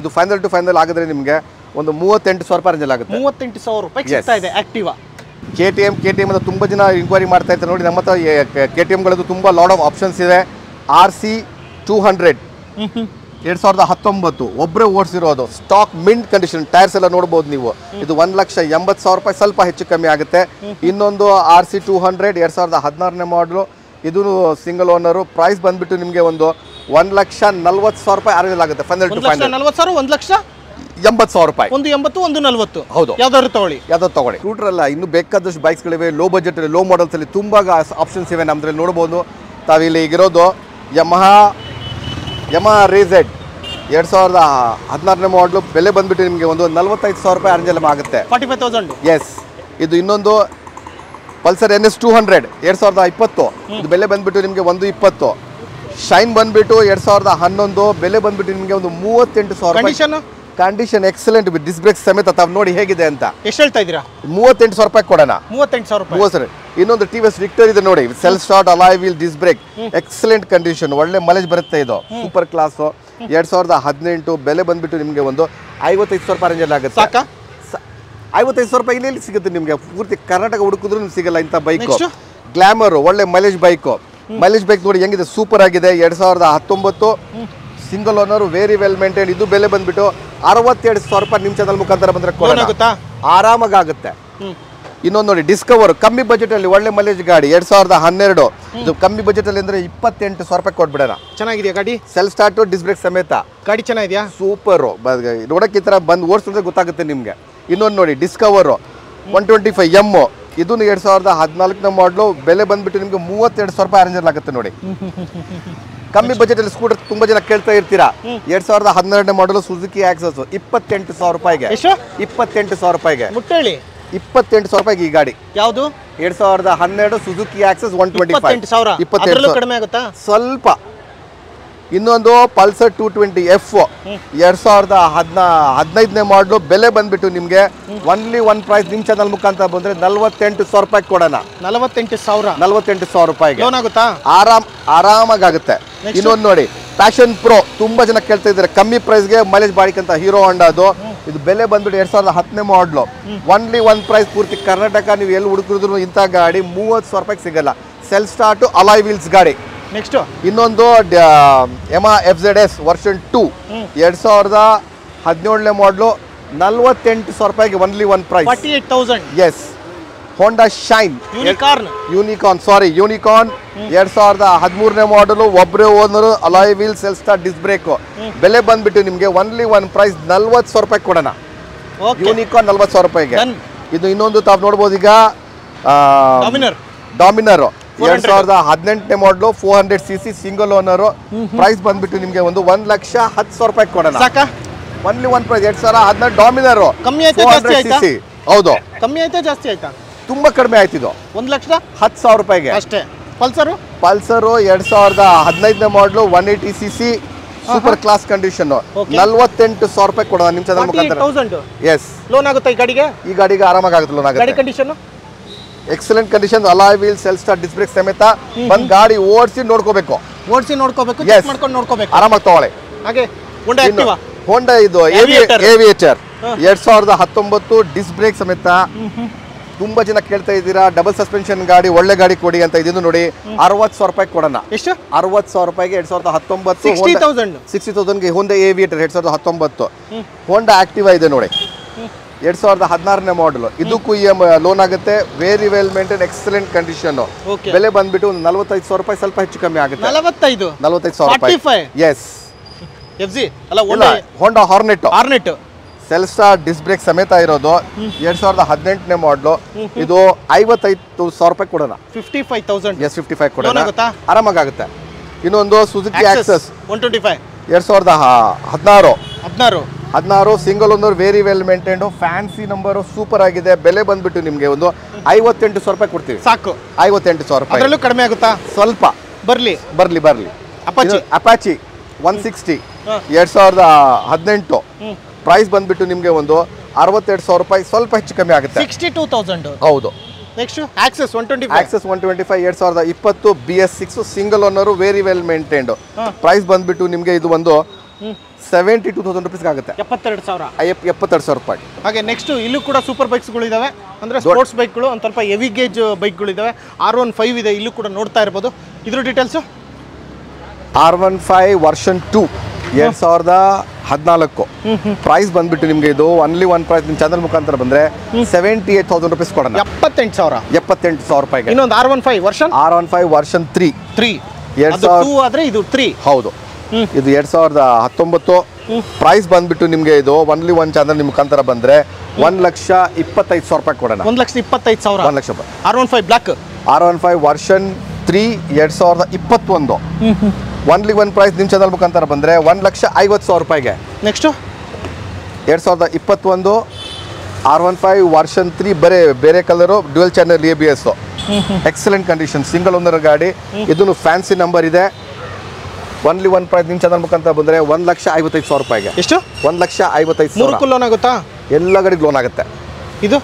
ಇದು ಫೈನಲ್ ಟು ಫೈನಲ್ ಆಗಿದ್ರೆ ನಿಮಗೆ ಒಂದು 38,000 ರೂಪಾಯಿ ರೇಂಜ್ ಆಗುತ್ತೆ. 38,000 ರೂಪಾಯಿ ಸಿಗ್ತಾ ಇದೆ ಆಕ್ಟಿವಾ. KTM ಅಂತ ತುಂಬಾ ಜನ ಇನ್ಕ್ವೈರಿ ಮಾಡ್ತಾ ಇರ್ತಾರೆ ನೋಡಿ. ನಮ್ಮ ಹತ್ರ KTM ಗಳದ್ದು ತುಂಬಾ ಲಾಟ್ ಆಫ್ ಆಪ್ಷನ್ಸ್ ಇದೆ. RC 200 2019 ಒಬ್ಬರೇ ಓಡಿಸಿರೋದು, ಸ್ಟಾಕ್ ಮಿಂಟ್ ಕಂಡೀಷನ್, ಟೈರ್ಸ್ ಎಲ್ಲ ನೋಡ್ಬೋದು ನೀವು. ಇದು 1,80,000 ರೂಪಾಯಿ, ಸ್ವಲ್ಪ ಹೆಚ್ಚು ಕಮ್ಮಿ ಆಗುತ್ತೆ. ಇನ್ನೊಂದು RC 200 2016ನೇ ಮಾಡಲು, ಇದು ಸಿಂಗಲ್ ಓನರು. ಪ್ರೈಸ್ ಬಂದ್ಬಿಟ್ಟು ನಿಮಗೆ ಒಂದು 1,40,000 ರೂಪಾಯಿ ಆರೇಂಜ್ ಆಗುತ್ತೆ. ಫೈನಲ್ ಟು ಫೈನಲ್ 40,000, 1,80,000 ರೂಪಾಯಿ. ಒಂದು 80, ಒಂದು 40. ಹೌದು, ಯಾವ್ದಾದ್ರು ತಗೊಳ್ಳಿ. ಸ್ಕೂಟರ್ ಅಲ್ಲ, ಇನ್ನು ಬೇಕಾದಷ್ಟು ಬೈಕ್ಸ್ಗಳಿವೆ. ಲೋ ಬಜೆಟ್ ಅಲ್ಲಿ, ಲೋ ಮಾಡಲ್ಸ್ ಅಲ್ಲಿ ತುಂಬಾ ಆಪ್ಷನ್ಸ್ ಇವೆ ನಮ್ದ್ರಲ್ಲಿ ನೋಡ್ಬೋದು. ತಾವಿಲ್ಲಿ ಈಗಿರೋದು ಯಮಹಾ ರೇಝೆಡ್ 2016ನೇ ಮಾಡಲು. ಬೆಲೆ ಬಂದ್ಬಿಟ್ಟು ನಿಮಗೆ ಒಂದು 45,000 ರೂಪಾಯಿ ಅರೇಂಜ್ ಆಗುತ್ತೆ. 45,000. ಎಸ್. ಇದು ಇನ್ನೊಂದು ಪಲ್ಸರ್ NS 200 2020, ಇದು ಬೆಲೆ ಬಂದ್ಬಿಟ್ಟು ನಿಮಗೆ 120. ಶೈನ್ ಬಂದ್ಬಿಟ್ಟು 2011, ಬೆಲೆ ಬಂದ್ಬಿಟ್ಟು ನಿಮಗೆ ಒಂದು 38,000 ರೂಪಾಯಿ. ಕಂಡೀಷನ್ ಎಕ್ಸಲೆಂಟ್, ಡಿಸ್ ಬ್ರೇಕ್ ಸಮೇತ. ತಾವು ನೋಡಿ ಹೇಗಿದೆ ಅಂತ. ಎಷ್ಟು ಹೇಳ್ತಾ ಇದ್ದೀರಾ? 38,000 ರೂಪಾಯಿ ಕೊಡೋಣ. 38,000 ರೂಪಾಯಿ. ಇನ್ನೊಂದು TVS ವಿಕ್ಟರ್ ಇದೆ ನೋಡಿ, self start alloy wheel disc break, excellent condition, ಒಳ್ಳೆ ಮೈಲೇಜ್ ಬರುತ್ತೆ. ಇದು ಸೂಪರ್ ಕ್ಲಾಸ್ 2018, ಬೆಲೆ ಬಂದ್ಬಿಟ್ಟು ನಿಮಗೆ ಒಂದು 55,000 ರೂಪಾಯಿ ರೇಂಜ್ ಆಗುತ್ತೆ. ಸಾಕಾ? 55,000 ರೂಪಾಯಿ ಇಲ್ಲಿ ಸಿಗುತ್ತೆ ನಿಮಗೆ. ಪೂರ್ತಿ ಕರ್ನಾಟಕ ಹುಡುಕಿದ್ರು ಸಿಗಲ್ಲ ಇಂಥ ಬೈಕ್. ಗ್ಲಾಮರ್ ಒಳ್ಳೆ ಮೈಲೇಜ್ ಬೈಕ್. ಮೈಲೇಜ್ ಬೈಕ್ ನೋಡಿ ಹೆಂಗಿದೆ, ಸೂಪರ್ ಆಗಿದೆ. 2019 single owner, very well maintain. ಇದು ಬೆಲೆ ಬಂದ್ಬಿಟ್ಟು 62,000 ರೂಪಾಯಿ. ನಿಮ್ಮ ಚಾನಲ್ ಮುಖಾಂತರ ಬಂದ್ರೆ ಆರಾಮಾಗಿ ಆಗುತ್ತೆ. ಇನ್ನೊಂದು ನೋಡಿ ಡಿಸ್ಕವರ್, ಕಮ್ಮಿ ಬಜೆಟ್ ಅಲ್ಲಿ ಒಳ್ಳೆ ಮೈಲೇಜ್ ಗಾಡಿ 2012, ಇದು ಕಮ್ಮಿ ಬಜೆಟ್ ಅಲ್ಲಿ ಅಂದ್ರೆ 28,000 ರೂಪಾಯಿ ಕೊಟ್ಬಿಡೋಣ. ಚೆನ್ನಾಗಿದೆಯಾ ಗಾಡಿ? ಸೆಲ್ಫ್ ಸ್ಟಾರ್ಟ್, ಡಿಸ್ ಬ್ರೇಕ್ ಸಮೇತ. ಗಾಡಿ ಚೆನ್ನಾಗಿದೆಯಾ? ಸೂಪರ್. ನೋಡಕ್ಕೆ ಈ ತರ ಬಂದು ಓಡಿಸಿದ್ರೆ ಗೊತ್ತಾಗುತ್ತೆ ನಿಮ್ಗೆ. ಇನ್ನೊಂದು ನೋಡಿ ಡಿಸ್ಕವರ್ 125M, ಇದು 2014ನೇ ಮಾಡಲು. ಬೆಲೆ ಬಂದ್ಬಿಟ್ಟು ನಿಮ್ಗೆ 32,000 ರೂಪಾಯಿ ಅರೇಂಜ್ ಆಗುತ್ತೆ ನೋಡಿ. ಕಮ್ಮಿ ಬಜೆಟ್ ಅಲ್ಲಿ ಸ್ಕೂಟರ್ ತುಂಬಾ ಜನ ಕೇಳ್ತಾ ಇರ್ತೀರಾ. 2012ನೇ ಮಾಡಲು ಸುಜುಕಿ ಆಕ್ಸೆಸ್ 28,000 ರೂಪಾಯಿಗೆ. 28,000 ರೂಪಾಯಿಗೆ. ಮುಟ್ಟೇಳಿ 28,000 ರೂಪಾಯಿಗೆ ಈ ಗಾಡಿ. ಯಾವುದು? 2012 ಸುಜುಕಿ ಆಕ್ಸೆಸ್ 125. 28,000 ಕಡಿಮೆ ಆಗುತ್ತಾ? ಸ್ವಲ್ಪ. ಇನ್ನೊಂದು ಪಲ್ಸರ್ 220F 2015ನೇ ಮಾಡಲು. ಬೆಲೆ ಬಂದ್ಬಿಟ್ಟು ನಿಮ್ಗೆ ಒನ್ಲಿ ಒನ್ ಪ್ರೈಸ್ ನಿಮ್ಮ ಚಾನಲ್ ಮುಖಾಂತರ ಬಂದ್ರೆ 48,000 ರೂಪಾಯಿ ಕೊಡೋಣ. 48,000 ರೂಪಾಯಿಗೆ ಲೋನ್ ಆಗುತ್ತಾ? ಆರಾಮಾಗಿ ಆಗುತ್ತೆ. ಇನ್ನೊಂದು ನೋಡಿ ಪ್ಯಾಷನ್ ಪ್ರೋ, ತುಂಬಾ ಜನ ಕೇಳ್ತಾ ಇದ್ದಾರೆ ಕಮ್ಮಿ ಪ್ರೈಸ್ಗೆ ಮೈಲೇಜ್ ಬಾಡಿಕಂತ ಹೀರೋ ಹೊಂಡಾದು. ಇದು ಬೆಲೆ ಬಂದ್ಬಿಟ್ಟು 2010ನೇ ಮಾಡಲು. ಒನ್ಲಿ ಒನ್ ಪ್ರೈಸ್, ಪೂರ್ತಿ ಕರ್ನಾಟಕ ನೀವು ಎಲ್ಲಿ ಹುಡುಕಿದ್ರು ಇಂಥ ಗಾಡಿ 30,000 ರೂಪಾಯಿಗೆ ಸಿಗಲ್ಲ. ಸೆಲ್ಫ್ ಸ್ಟಾರ್ಟ್ ಅಲಾಯ್ ವೀಲ್ಸ್ ಗಾಡಿ. ನೆಕ್ಸ್ಟ್ ಇನ್ನೊಂದು ಯಮಹಾ FZS ವರ್ಷನ್ 2 2017ನೇ ಮಾಡಲು. 48,000 ರೂಪಾಯಿಗೆ only one price. 48,000. Yes. Honda Shine Unicorn 2013ನೇ ಮಾಡಲು. ಒಬ್ಬರೇ owner, alloy wheel, self start, disc brake. ಬೆಲೆ ಬಂದ್ಬಿಟ್ಟು ನಿಮಗೆ ಒನ್ಲಿ ಒನ್ ಪ್ರೈಸ್ 40,000 ರೂಪಾಯಿ ಕೊಡೋಣ. ಯೂನಿಕಾರ್ನ್ 40,000 ರೂಪಾಯಿಗೆ. ಇದು ಇನ್ನೊಂದು ತಾವು ನೋಡ್ಬೋದು ಈಗ ಡಾಮಿನರ್ 2018ನೇ ಮಾಡಲು 400cc ಸಿಂಗಲ್ ಓನರು. ಪ್ರೈಸ್ ಬಂದ್ಬಿಟ್ಟು ನಿಮಗೆ ಒಂದು 1,10,000 ರೂಪಾಯಿ ಕೊಡೋಣ. Only one price 2017 Dominar. ಕಮ್ಮಿ ಆಯ್ತಾ ಜಾಸ್ತಿ ಆಯ್ತಾ? ಹೌದು, ಕಮ್ಮಿ ಆಯ್ತಾ ಜಾಸ್ತಿ ಆಯ್ತಾ? ತುಂಬಾ ಕಡಿಮೆ ಆಯ್ತು. ಇದು 1,10,000 ರೂಪಾಯಿಗೆ ಅಷ್ಟೇ. ಪಲ್ಸರು 2015ನೇ ಮಾಡಲು 180cc ಸೂಪರ್ ಕ್ಲಾಸ್ ಕಂಡೀಷನ್ 48,000 ರೂಪಾಯಿ ಕೊಡೋಣ ನಿಮ್ಮ ಚಾನಲ್ ಮುಖಾಂತರ. ಎಸ್. ಲೋನ್ ಆಗುತ್ತೆ ಈ ಗಾಡಿಗೆ? ಈ ಗಾಡಿಗೆ ಆರಾಮಾಗಿ ಆಗುತ್ತೆ ಲೋನ್ ಆಗುತ್ತೆ. ಗಾಡಿ condition excellent condition, alloy wheel, self start, disc brake ಸಮೇತ. ಬಂದ್ ಗಾಡಿ ಓಡಿಸಿ ನೋಡ್ಕೋಬೇಕು, ಚೆಕ್ ಮಾಡ್ಕೊಂಡು ನೋಡ್ಕೋಬೇಕು. ಆರಾಮಾಗಿ ತಗೊಳ್ಳಿ. ಹಾಗೆ ಹೋಂಡಾ ಆಕ್ಟಿವಾ, ಹೋಂಡಾ ಇದು ಏವಿಯೇಟರ್ 2019 ಡಿಸ್ ಬ್ರೇಕ್ ಸಮೇತ. ತುಂಬಾ ಜನ ಕೇಳ್ತಾ ಇದ್ದೀರಾ ಡಬಲ್ ಸಸ್ಪೆನ್ಷನ್ ಗಾಡಿ, ಒಳ್ಳೆ ಗಾಡಿ ಕೊಡಿ ಅಂತ. ಇದನ್ನು ನೋಡಿ 60,000 ರೂಪಾಯಿ ಕೊಡೋಣ. ಎಷ್ಟು? 60,000 ರೂಪಾಯಿಗೆ 2019 60,000ಗೆ ಹೋಂಡಾ ಏವಿಯೇಟರ್ 2019. ಹೋಂಡಾ ಆಕ್ಟಿವಾ ಇದೆ ನೋಡಿ 2016ನೇ ಮಾಡಲು. ಇದಕ್ಕೂ ಲೋನ್ ಆಗುತ್ತೆ. Very well maintain, excellent condition. ಬೆಲೆ ಬಂದ್ಬಿಟ್ಟು 45,000 ರೂಪಾಯಿ, ಸ್ವಲ್ಪ ಹೆಚ್ಚು ಕಮ್ಮಿ ಆಗುತ್ತೆ. 45,000 ರೂಪಾಯಿ. ಎಸ್. FZ ಅಲ್ಲ, ಹೋಂಡಾ ಹಾರ್ನೆಟ್ ಸೆಲ್ಸ್ಟಾರ್ ಡಿಸ್ ಬ್ರೇಕ್ ಸಮೇತ ಇರೋದು 2018ನೇ ಮಾಡಲು. ಇದು 55,000 ರೂಪಾಯಿ ಕೊಡೋಣ. 55,000. ಎಸ್ 55 ಕೊಡೋಣ, Loan ಆಗುತ್ತಾ? ಆರಾಮಾಗುತ್ತೆ. ಇನ್ನೊಂದು Suzuki Access 125. 2016 single owner, very well maintained, fancy number, super ಆಗಿದೆ. ಬೆಲೆ ಬಂದ್ಬಿಟ್ಟು ನಿಮಗೆ ಒಂದು 58,000 ರೂಪಾಯಿ ಕೊಡ್ತೀವಿ. ಸಾಕು. 58,000 ರೂಪಾಯಿ. ಅದರಲ್ಲೂ ಕಡಿಮೆ ಆಗುತ್ತಾ? ಸ್ವಲ್ಪ ಬರ್ಲಿ. ಅಪಾಚಿ 160 2018 ಪ್ರೈಸ್ ಬಂದ್ಬಿಟ್ಟು ನಿಮಗೆ ಒಂದು 62,000 ರೂಪಾಯಿ, ಸ್ವಲ್ಪ ಹೆಚ್ಚು ಕಮ್ಮಿ ಆಗುತ್ತೆ. 62,000. ಹೌದು. Next Access 125. Access 125 2020 BS6 single owner, very well maintained. Price ಬಂದ್ಬಿಟ್ಟು ನಿಮಗೆ ಇದು ಒಂದು 72,000 ರುಪೀಸ್ ಆಗುತ್ತೆ. 72,000 ರೂಪಾಯಿ. ಹಾಗೆ ನೆಕ್ಸ್ಟ್ ಇಲ್ಲೂ ಕೂಡ ಸೂಪರ್ ಬೈಕ್ಸ್ಗಳು ಇದಾವೆ, ಅಂದ್ರೆ ಸ್ಪೋರ್ಟ್ಸ್ ಬೈಕ್ಗಳು, ಒಂದು ಸ್ವಲ್ಪ ಹೆವಿ ಗೇಜ್ ಬೈಕ್ಗಳು ಇದಾವೆ. R15 ಇದೆ, ಇಲ್ಲೂ ಕೂಡ ನೋಡ್ತಾ ಇರ್ಬೋದು. ಇದ್ರ ಡೀಟೇಲ್ಸು R15 ವರ್ಷನ್ 2 2014 ಪ್ರೈಸ್ ಬಂದ್ಬಿಟ್ಟು ನಿಮಗೆ ಇದು ಒನ್ಲಿ ಒನ್ ಪ್ರೈಸ್. ನಿಮ್ಮ ಚಾನಲ್ ಮುಖಾಂತರ ಬಂದ್ರೆ 78,000 ರುಪೀಸ್ ಕೊಡೋಣ. 78,000 ರೂಪಾಯಿಗೆ. ಇನ್ನೊಂದು R15 ವರ್ಷನ್ ವರ್ಷನ್ 3 2 ಆದ್ರೆ ಇದು 3. ಹೌದು. ಇದು 2019 ಪ್ರೈಸ್ ಬಂದ್ಬಿಟ್ಟು ನಿಮಗೆ ಇದು ಒನ್ಲಿ ಒನ್ ಚಾನಲ್ ನಿಮ್ಮ ಮುಖಾಂತರ ಬಂದ್ರೆ 1,25,000 ರೂಪಾಯಿ ಕೊಡೋಣ. 1,25,000. 1 lakh. R15 black. R15 version 3 2021 only one price ನಿಮ್ಮ ಚಾನಲ್ ಮುಖಾಂತರ ಬಂದರೆ 1,50,000 ರೂಪಾಯಿಗೆ. ನೆಕ್ಸ್ಟು 2021 R15 ವರ್ಷನ್ 3 ಬೇರೆ colour, dual channel ABS, excellent condition, single owner ಗಾಡಿ. ಇದನ್ನು ಫ್ಯಾನ್ಸಿ ನಂಬರ್ ಇದೆ. ಒನ್ಲಿ ಒನ್ ಪ್ರೈಸ್ ನಿಮ್ಮ ಚಾನಲ್ ಮುಖಾಂತರ ಬಂದರೆ 1,55,000 ರೂಪಾಯಿಗೆ. ಎಷ್ಟು? 1,55,000. ಲೋನ್ ಆಗುತ್ತಾ? ಎಲ್ಲ ಗಾಡಿಗೆ ಲೋನ್ ಆಗುತ್ತೆ. ಇದು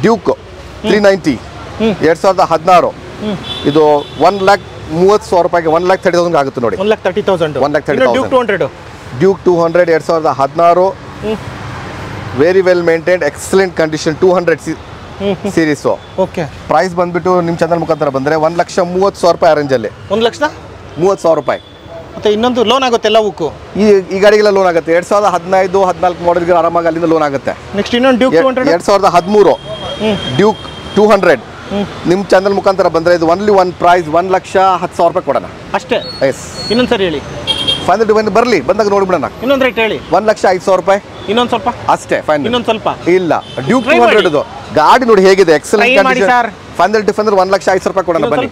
ಡ್ಯೂಕ್ 390 2016 ಇದು 1,30,000 ರೂಪಾಯಿಗೆ, 1,30,000 ಆಗುತ್ತೆ ನೋಡಿ. 1,30,000. 1,30,000. Duke 200 2016 very well maintained, excellent condition, 200 series. Okay. Price ಬಂದ್ಬಿಟ್ಟು ನಿಮ್ಮ ಚಾನಲ್ ಮುಖಾಂತರ ಬಂದರೆ 1,30,000 ರೂಪಾಯಿ ಅರೇಂಜಲ್ಲಿ. 1,30,000 ರೂಪಾಯಿ. ಮತ್ತೆ ಇನ್ನೊಂದು ಲೋನ್ ಆಗುತ್ತೆ ಎಲ್ಲವಕ್ಕೂ. ಈ ಗಾಡಿಗೆಲ್ಲ ಲೋನ್ ಆಗುತ್ತೆ. 2015 14 ಮಾಡಲ್ಗೆ ಆರಾಮಾಗಿ ಅಲ್ಲಿಂದ ಲೋನ್ ಆಗುತ್ತೆ. ನೆಕ್ಸ್ಟ್ ಇನ್ನೊಂದು ಡ್ಯೂಕ್ 200 2013 ಡ್ಯೂಕ್ 200 ನಿಮ್ಮ ಚಾನಲ್ ಮುಖಾಂತರ ಬಂದರೆ ಇದು ಒನ್ಲಿ ಒನ್ ಪ್ರೈಸ್ 1,10,000 ರೂಪಾಯಿ ಕೊಡೋಣ ಅಷ್ಟೇ. ಎಸ್. ಇನ್ನೊಂದು ಸರಿ ಹೇಳಿ. ಫೈನಲ್ ಡಿಪೆಂಡ್ ಬರಲಿ, ಬಂದಾಗ ನೋಡ್ಬಿಡೋಣ. ಇನ್ನೊಂದು ರೇಟ್ ಹೇಳಿ. 1,05,000 ರೂಪಾಯಿ. ಇನ್ನೊಂದು ಸ್ವಲ್ಪ ಅಷ್ಟೇ ಫೈನಲ್. ಇನ್ನೊಂದು ಸ್ವಲ್ಪ ಇಲ್ಲ. ಡ್ಯೂಕ್ 200 ಗಾಡಿ ನೋಡಿ ಹೇಗಿದೆ, ಎಕ್ಸಲೆಂಟ್ ಕಂಡೀಷನ್. ಫೈನಲ್ ಡಿಫೆಂಡರ್ 1,05,000 ರೂಪಾಯಿ ಕೊಡೋಣ ಬನ್ನಿ.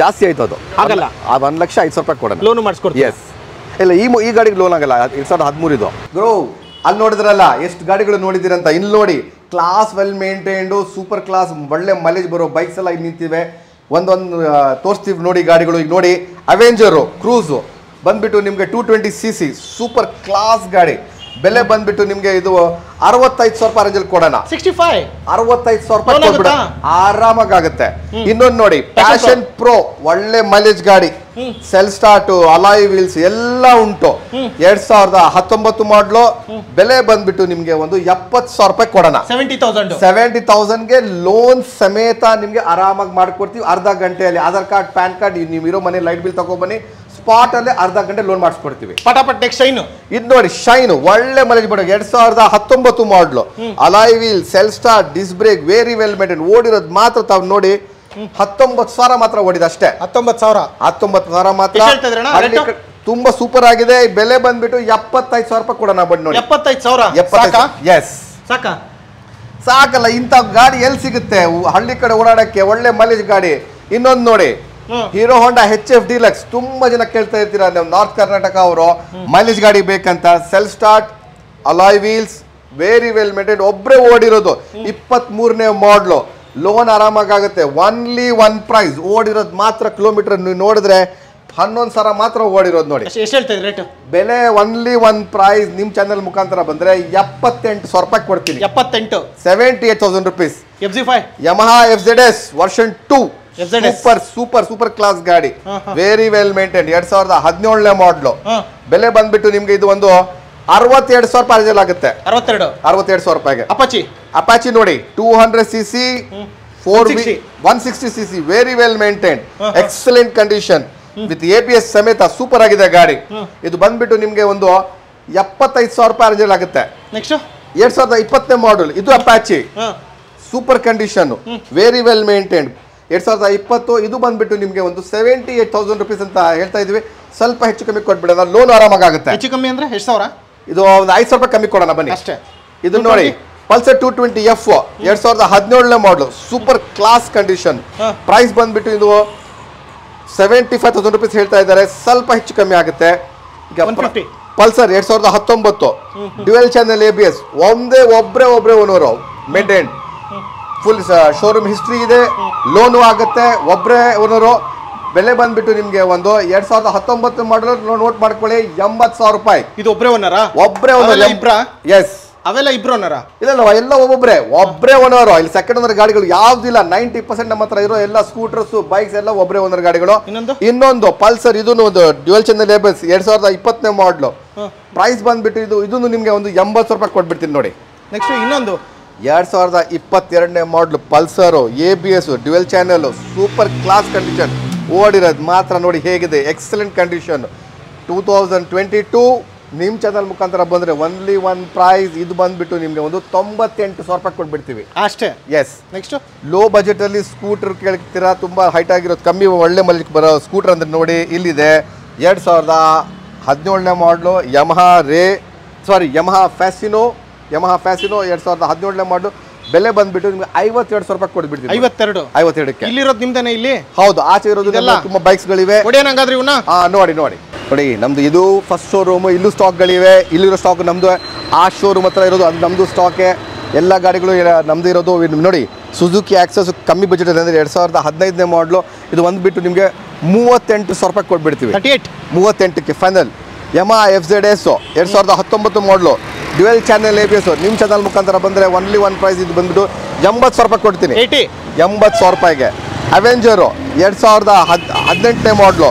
ಜಾಸ್ತಿ ಆಯ್ತು ಅದು. ಆಗಲ್ಲ. 1,05,000 ರೂಪಾಯಿ ಕೊಡೋಣ. ಲೋನ್ ಮಾಡಿಸ್ಕೊಡ್ತೀವಿ. ಎಸ್. ಇಲ್ಲ, ಈ ಗಾಡಿಗೆ ಲೋನ್ ಆಗಲ್ಲ. 2013 ಇದು. ಗ್ರೋ ಅಲ್ಲಿ ನೋಡಿದ್ರಲ್ಲ ಎಷ್ಟು ಗಾಡಿಗಳು ನೋಡಿದಿರಂತ. ಇಲ್ಲಿ ನೋಡಿ, class well maintained, super class, ಒಳ್ಳೆ ಮೈಲೇಜ್ ಬರೋ ಬೈಕ್ಸ್ ಎಲ್ಲ ಇಲ್ಲಿ ನಿಂತಿವೆ. ಒಂದೊಂದು ತೋರಿಸ್ತೀವಿ ನೋಡಿ ಗಾಡಿಗಳು. ಈಗ ನೋಡಿ, ಅವೆಂಜರು ಕ್ರೂಸು ಬಂದ್ಬಿಟ್ಟು ನಿಮಗೆ 220cc ಸೂಪರ್ ಕ್ಲಾಸ್ ಗಾಡಿ. ಬೆಲೆ ಬಂದ್ಬಿಟ್ಟು ನಿಮಗೆ ಇದು 65,000 ರೂಪಾಯಿ ರೇಂಜಲ್ಲಿ ಕೊಡೋಣ. 65,000 ರೂಪಾಯಿ ಕೊಡ್ಬಿಡ, ಆರಾಮಾಗಿ ಆಗುತ್ತೆ. ಇನ್ನೊಂದು ನೋಡಿ, ಪ್ಯಾಷನ್ ಪ್ರೋ ಒಳ್ಳೆ ಮೈಲೇಜ್ ಗಾಡಿ, ಸೆಲ್ ಸ್ಟಾರ್ಟ್, ಅಲಾಯ್ ವೀಲ್ಸ್ ಎಲ್ಲ ಉಂಟು. 2019 ಮಾಡಲು. ಬೆಲೆ ಬಂದ್ಬಿಟ್ಟು ನಿಮಗೆ ಒಂದು 70,000 ರೂಪಾಯಿ ಕೊಡೋಣ. 70,000ಗೆ ಲೋನ್ ಸಮೇತ ನಿಮಗೆ ಆರಾಮಾಗಿ ಮಾಡ್ಕೊಡ್ತೀವಿ. ಅರ್ಧ ಗಂಟೆಯಲ್ಲಿ ಆಧಾರ್ ಕಾರ್ಡ್, ಪ್ಯಾನ್ ಕಾರ್ಡ್, ನೀವು ಇರೋ ಮನೆ ಲೈಟ್ ಬಿಲ್ ತಗೊಬನ್ನಿ, ಸ್ಪಾಟ್ ಅಲ್ಲೇ ಅರ್ಧ ಗಂಟೆ ಲೋನ್ ಮಾಡಿಸ್ಕೊಡ್ತೀವಿ. ಪಟಾಪಟ್. Next Shine. ಇದು ನೋಡಿ, ಶೈನು ಒಳ್ಳೆ ಮೈಲೇಜ್ ಬರೋ 2019 model, alloy wheel, self start, disc brake, very well maintain. ಓಡಿರೋದು ಮಾತ್ರ ತಾವು ನೋಡಿ 19,000 ಮಾತ್ರ ಓಡಿದ ಅಷ್ಟೇ. 19,000 ಮಾತ್ರ. ತುಂಬಾ ಸೂಪರ್ ಆಗಿದೆ. ಬೆಲೆ ಬಂದ್ಬಿಟ್ಟು 75,000 ರೂಪಾಯಿ ಕೊಡೋಣ. ಬನ್ನಿ ನೋಡಿ. 75,000 ಎಸ್. ಸಾಕಲ್ಲ, ಇಂಥ ಗಾಡಿ ಎಲ್ಲಿ ಸಿಗುತ್ತೆ ಹಳ್ಳಿ ಕಡೆ ಓಡಾಡಕ್ಕೆ? ಒಳ್ಳೆ ಮೈಲೇಜ್ ಗಾಡಿ. ಇನ್ನೊಂದು ನೋಡಿ, ಹೀರೋ ಹೋಂಡಾ HF ಡಿಲಕ್ಸ್. ತುಂಬಾ ಜನ ಕೇಳ್ತಾ ಇರ್ತೀರಾ, ನಾವು ನಾರ್ತ್ ಕರ್ನಾಟಕ ಅವರು ಮೈಲೇಜ್ ಗಾಡಿ ಬೇಕಂತ. Self start, alloy wheels, very well maintain. ಒಬ್ಬರೇ ಓಡಿರೋದು, 23ನೇ ಮಾಡಲು. ಲೋನ್ ಆರಾಮಾಗುತ್ತೆ. Only one price. ಓಡಿರೋದು ಮಾತ್ರ ಕಿಲೋಮೀಟರ್ ನೀವು ನೋಡಿದ್ರೆ 11,000 ಮಾತ್ರ ಓಡಿರೋದು ನೋಡಿ. ಎಷ್ಟು ಹೇಳ್ತಾ ಇದ್ರಿ ರೇಟ್? ಬೆಲೆ ಒನ್ಲಿ ಒನ್ ಪ್ರೈಸ್. ನಿಮ್ಮ ಚಾನಲ್ ಮುಖಾಂತರ ಬಂದ್ರೆ 78,000 ರೂಪಾಯಿ ಕೊಡ್ತೀನಿ. 78,000 rupees. FZ5 Yamaha FZS version 2 super class ಗಾಡಿ, ವೆರಿ ವೆಲ್ ಮೇಂಟೈನ್. 2017ನೇ ಮಾಡಲು. ಬೆಲೆ ಬಂದ್ಬಿಟ್ಟು ನಿಮ್ಗೆ ಇದು ಒಂದು 62,000 ರೂಪಾಯಿ ಆಗುತ್ತೆ. 62,000 ರೂಪಾಯಿಗೆ. ಅಪಾಚಿ ನೋಡಿ, 200cc 160cc, very well maintain, excellent condition with ABS ಸಮೇತ ಸೂಪರ್ ಆಗಿದೆ ಗಾಡಿ. ಇದು ಬಂದ್ಬಿಟ್ಟು ನಿಮ್ಗೆ ಒಂದು 75,000 ರೂಪಾಯಿ ಆಗುತ್ತೆ. 2020ನೇ ಮಾಡಲ್. ಇದು Apache super condition, very well maintained. 2020. ಇದು ಬಂದ್ಬಿಟ್ಟು ನಿಮಗೆ ಒಂದು 78,000 ರುಪೀಸ್ ಅಂತ ಹೇಳ್ತಾ ಇದೀವಿ. ಸ್ವಲ್ಪ ಹೆಚ್ಚು ಕಮ್ಮಿ ಕೊಟ್ಬಿಡೋಣ, ಲೋನ್ ಆರಾಮಾಗುತ್ತೆ. ಹೆಚ್ಚು ಕಮ್ಮಿ ಅಂದ್ರೆ ಎಷ್ಟು ಸಾವಿರ? ಇದು ಒಂದು 5,000 ರೂಪಾಯಿ ಕಮ್ಮಿ ಕೊಡೋಣ ಬನ್ನಿ. ಅಷ್ಟೇ. ಇದು ನೋಡಿ ಪಲ್ಸರ್ 220F 2017ನೇ ಮಾಡಲು ಸೂಪರ್ ಕ್ಲಾಸ್ ಕಂಡೀಷನ್. ಪ್ರೈಸ್ ಬಂದ್ಬಿಟ್ಟು ಇದು 75,000 ರುಪೀಸ್ ಹೇಳ್ತಾ ಇದ್ದಾರೆ, ಸ್ವಲ್ಪ ಹೆಚ್ಚು ಕಮ್ಮಿ ಆಗುತ್ತೆ. ಈಗ 150. ಪಲ್ಸರ್ 2019 ಡ್ಯುಯಲ್ ಚಾನೆಲ್ ABS, ಒಬ್ಬರೇ owner, maintain full showroom history ಇದೆ, ಲೋನು ಆಗುತ್ತೆ, ಒಬ್ಬರೇ ಓನರು. ಬೆಲೆ ಬಂದ್ಬಿಟ್ಟು ನಿಮ್ಗೆ ಒಂದು 2019 ಮಾಡಲು ನೋಟ್ ಮಾಡ್ಕೊಳ್ಳಿ, 80,000 ರೂಪಾಯಿ. ಇದು ಒಬ್ಬರೇ ಓನರಾ? ಒಬ್ಬರೇ ಓನರ್. ಎಸ್, ಅವೆಲ್ಲ ಇಬ್ರು ಓನರಾ? ಇಲ್ಲ, ಎಲ್ಲ ಒಬ್ಬರೇ ಓನರ್. ಇಲ್ಲಿ ಸೆಕೆಂಡ್ ಓನರ್ ಗಾಡಿಗಳು ಯಾವ್ದಿಲ್ಲ. 90% ನಮ್ಮ ಹತ್ರ ಇರೋ ಎಲ್ಲ ಸ್ಕೂಟರ್ಸ್, ಬೈಕ್ಸ್ ಎಲ್ಲ ಒಬ್ಬರೇ ಓನರ್ ಗಾಡಿಗಳು. ಇನ್ನೊಂದು ಪಲ್ಸರ್, ಇದನ್ನು ಒಂದು ಡ್ಯುಯಲ್ ಚಾನೆಲ್ ABS 2020ನೇ ಮಾಡಲು. ಪ್ರೈಸ್ ಬಂದ್ಬಿಟ್ಟು ಇದನ್ನು ನಿಮ್ಗೆ ಒಂದು 80,000 ರೂಪಾಯಿ ಕೊಟ್ಬಿಡ್ತೀನಿ ನೋಡಿ. ನೆಕ್ಸ್ಟ್ ಇನ್ನೊಂದು 2022ನೇ model Pulsar ABS dual channel, super class condition, ಓಡಿರೋದು ಮಾತ್ರ ನೋಡಿ ಹೇಗಿದೆ, ಎಕ್ಸಲೆಂಟ್ ಕಂಡೀಷನ್. 2022 ನಿಮ್ಮ ಚಾನಲ್ ಮುಖಾಂತರ ಬಂದರೆ ಒನ್ಲಿ ಒನ್ ಪ್ರೈಸ್. ಇದು ಬಂದ್ಬಿಟ್ಟು ನಿಮಗೆ ಒಂದು 98,000 ರೂಪಾಯಿ ಕೊಟ್ಬಿಡ್ತೀವಿ ಅಷ್ಟೇ. ಎಸ್. ನೆಕ್ಸ್ಟ್ ಲೋ ಬಜೆಟಲ್ಲಿ ಸ್ಕೂಟರ್ ಕೇಳ್ತೀರಾ, ತುಂಬ ಹೈಟ್ ಆಗಿರೋದು, ಕಮ್ಮಿ ಒಳ್ಳೆ ಮೈಲೇಜ್ ಬರೋ ಸ್ಕೂಟರ್ ಅಂದರೆ ನೋಡಿ ಇಲ್ಲಿದೆ. 2017ನೇ ಮಾಡಲು ಯಮಹಾ ಫ್ಯಾಸಿನೋ 2017ನೇ ಮಾಡಲು. ಬೆಲೆ ಬಂದ್ಬಿಟ್ಟು ನಿಮ್ಗೆ 52,000 ರೂಪಾಯಿ ಕೊಟ್ಬಿಡ್ತೀವಿ. 52ಕ್ಕೆ ಇಲ್ಲಿರೋದು ನಿಮ್ದೇನೆ? ಇಲ್ಲಿ ಹೌದು, ಆಚೆ ಇರೋದು ತುಂಬಾ ಬೈಕ್ಸ್ಗಳಿವೆ. ನೋಡಿ ನಮ್ದು ಇದು ಫಸ್ಟ್ ಶೋರೂಮ್. ಇಲ್ಲೂ ಸ್ಟಾಕ್ಗಳಿವೆ, ಇಲ್ಲಿರೋ ಸ್ಟಾಕ್ ನಮ್ದು. ಆ ಶೋರೂಮ್ ಹತ್ರ ಇರೋದು ಅದು ನಮ್ದು ಸ್ಟಾಕೆ. ಎಲ್ಲ ಗಾಡಿಗಳು ನಮ್ದು ಇರೋದು. ನೋಡಿ ಸುಜುಕಿ ಆಕ್ಸಸ್ ಕಮ್ಮಿ ಬಜೆಟ್ ಅಂದರೆ 2015ನೇ ಮಾಡಲು. ಇದು ಬಂದ್ಬಿಟ್ಟು ನಿಮಗೆ 38,000 ರೂಪಾಯಿ ಕೊಟ್ಬಿಡ್ತೀವಿ. 38ಕ್ಕೆ ಫೈನಲ್. ಯಮಹಾ FZS 2019 ಮಾಡಲು, ಡ್ಯುಯಲ್ ಚಾನೆಲ್ ABS. ನಿಮ್ಮ ಚಾನಲ್ ಮುಖಾಂತರ ಬಂದರೆ ಒನ್ಲಿ ಒನ್ ಪ್ರೈಸ್. ಇದು ಬಂದ್ಬಿಟ್ಟು 80,000 ರೂಪಾಯಿ ಕೊಡ್ತೀನಿ. 80,000 ರೂಪಾಯಿಗೆ. ಅವೆಂಜರು 2018ನೇ ಮಾಡಲು,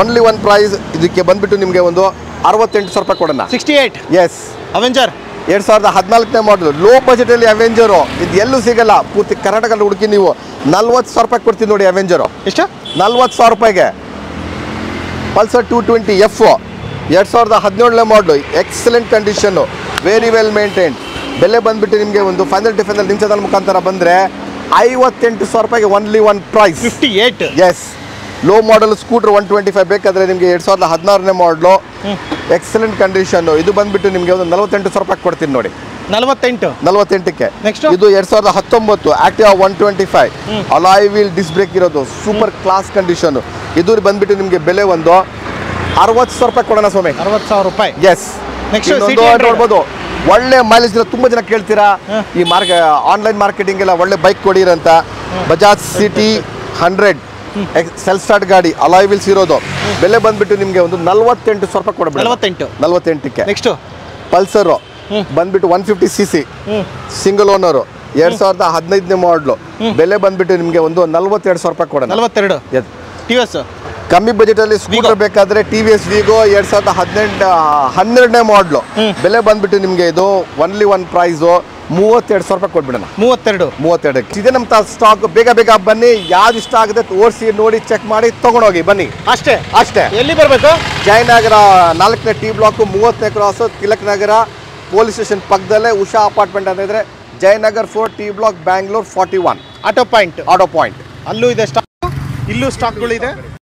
ಒನ್ಲಿ ಒನ್ ಪ್ರೈಸ್. ಇದಕ್ಕೆ ಬಂದ್ಬಿಟ್ಟು ನಿಮಗೆ ಒಂದು 68,000 ರೂಪಾಯಿ ಕೊಡೋಣ. 68. ಎಸ್. ಅವೆಂಜರ್ 2014ನೇ ಮಾಡಲು, ಲೋ ಬಜೆಟಲ್ಲಿ ಅವೆಂಜರು. ಇದು ಎಲ್ಲೂ ಸಿಗಲ್ಲ, ಪೂರ್ತಿ ಕರ್ನಾಟಕದಲ್ಲಿ ಹುಡುಕಿ ನೀವು 40,000 ರೂಪಾಯಿ ಕೊಡ್ತೀನಿ ನೋಡಿ. ಅವೆಂಜರು ಎಷ್ಟು? 40,000 ರೂಪಾಯಿಗೆ. ಪಲ್ಸರ್ 220F 2017ನೇ ಮಾಡಲು, excellent condition, very well maintained. ಬೆಲೆ ಬಂದ್ಬಿಟ್ಟು ನಿಮಗೆ ಒಂದು ಫೈನಲ್ ನಿಮ್ಮ ಚಾನಲ್ ಮುಖಾಂತರ ಬಂದರೆ 58,000 ರೂಪಾಯಿಗೆ only one price. 58. Yes. Low model scooter 125 ಬೇಕಾದರೆ ನಿಮಗೆ 2016ನೇ ಮಾಡಲು, ಎಕ್ಸಲೆಂಟ್ ಕಂಡೀಷನ್ನು. ಇದು ಬಂದ್ಬಿಟ್ಟು ನಿಮಗೆ ಒಂದು 48,000 ರೂಪಾಯಿ ಕೊಡ್ತೀನಿ ನೋಡಿ. 48ಕ್ಕೆ. ನೆಕ್ಸ್ಟ್ ಇದು 2019 Activa 125 alloy wheel disc break ಇರೋದು, ಸೂಪರ್ ಕ್ಲಾಸ್ ಕಂಡೀಷನ್. ಇದು ಬಂದ್ಬಿಟ್ಟು ನಿಮಗೆ ಬೆಲೆ ಒಂದು 60,000 ರೂಪಾಯಿ ಕೊಡೋಣ ಸ್ವಾಮಿ. 60,000 ರೂಪಾಯಿ. ಎಸ್. ನೋಡ್ಬೋದು, ಒಳ್ಳೆ ಮೈಲೇಜ್. ತುಂಬಾ ಜನ ಕೇಳ್ತೀರಾ ಈ ಆನ್ಲೈನ್ ಮಾರ್ಕೆಟಿಂಗ್ ಎಲ್ಲ ಒಳ್ಳೆ ಬೈಕ್ ಕೊಡಿರಂತ. ಬಜಾಜ್ ಸಿಟಿ 100 ಸೆಲ್ಫ್ ಸ್ಟಾರ್ಟ್ ಗಾಡಿ, ಅಲಾಯ್ ವೀಲ್ಸ್ ಇರೋದು. ಬೆಲೆ ಬಂದ್ಬಿಟ್ಟು ನಿಮಗೆ ಒಂದು 48,000 ರೂಪಾಯಿ ಕೊಡಬೇಕು. 48ಕ್ಕೆ. ನೆಕ್ಸ್ಟ್ ಪಲ್ಸರು ಬಂದ್ಬಿಟ್ಟು 150cc ಸಿಂಗಲ್ ಓನರು 2015ನೇ ಮಾಡಲು. ಬೆಲೆ ಬಂದ್ಬಿಟ್ಟು ನಿಮಗೆ ಒಂದು 42,000 ರೂಪಾಯಿ ಕೊಡೋಣ. 42. TVS ಕಮ್ಮಿ ಬಜೆಟಲ್ಲಿ ಸ್ಕೂಟರ್ ಬೇಕಾದ್ರೆ TVS Vigo 2012ನೇ ಮಾಡಲು. ಬೆಲೆ ಬಂದ್ಬಿಟ್ಟು ನಿಮಗೆ ಇದು ಒನ್ಲಿ ಒನ್ ಪ್ರೈಸು 32,000 ರೂಪಾಯಿ ಕೊಟ್ಬಿಡೋಣ. 32ಕ್ಕೆ. ಇದೇ ನಮ್ಮ ಸ್ಟಾಕ್. ಬೇಗ ಬನ್ನಿ, ಯಾವ್ದು ಇಷ್ಟ ಆಗುತ್ತೆ ಓಡಿಸಿ ನೋಡಿ ಚೆಕ್ ಮಾಡಿ ತಗೊಂಡೋಗಿ ಬನ್ನಿ. ಅಷ್ಟೇ. ಎಲ್ಲಿ ಬರಬೇಕು? ಜಯನಗರ 4ನೇ T ಬ್ಲಾಕ್ 30ನೇ cross, Tilak Nagar police station ಪಕ್ಕದಲ್ಲೇ ಉಷಾ ಅಪಾರ್ಟ್ಮೆಂಟ್ ಅಂತ ಇದ್ರೆ, Jayanagar 4 T block, Bangalore 41 auto point. ಅಲ್ಲೂ ಇದೆ ಸ್ಟಾಕ್, ಇಲ್ಲೂ ಸ್ಟಾಕ್ಗಳಿದೆ,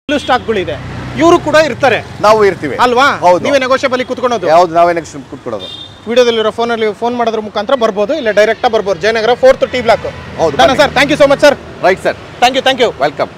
ಇಲ್ಲೂ ಸ್ಟಾಕ್ಗಳಿದೆ. ಇವರು ಕೂಡ ಇರ್ತಾರೆ, ನಾವು ಇರ್ತೀವಿ ಅಲ್ವಾ? ನೀವೇ ನೆಗೋಷಿಯಬಲ್ ಕೂತ್ಕೊಳ್ಳೋದು? ಯಾವ್ದು ನಾವೇ ನೆಗೋಷಿಯಬಲ್ ಕೂತ್ಕೊಳ್ಳೋದು. ವಿಡಿಯೋದಲ್ಲಿರೋ ಫೋನ್ ಮಾಡೋದ್ರ ಮುಖಾಂತರ ಬರ್ಬೋದು, ಇಲ್ಲ ಡೈರೆಕ್ಟ್ ಬರ್ಬೋದು. Jayanagar 4th T block. ಹೌದು sir. Thank you so much sir. Right sir. Thank you. Welcome.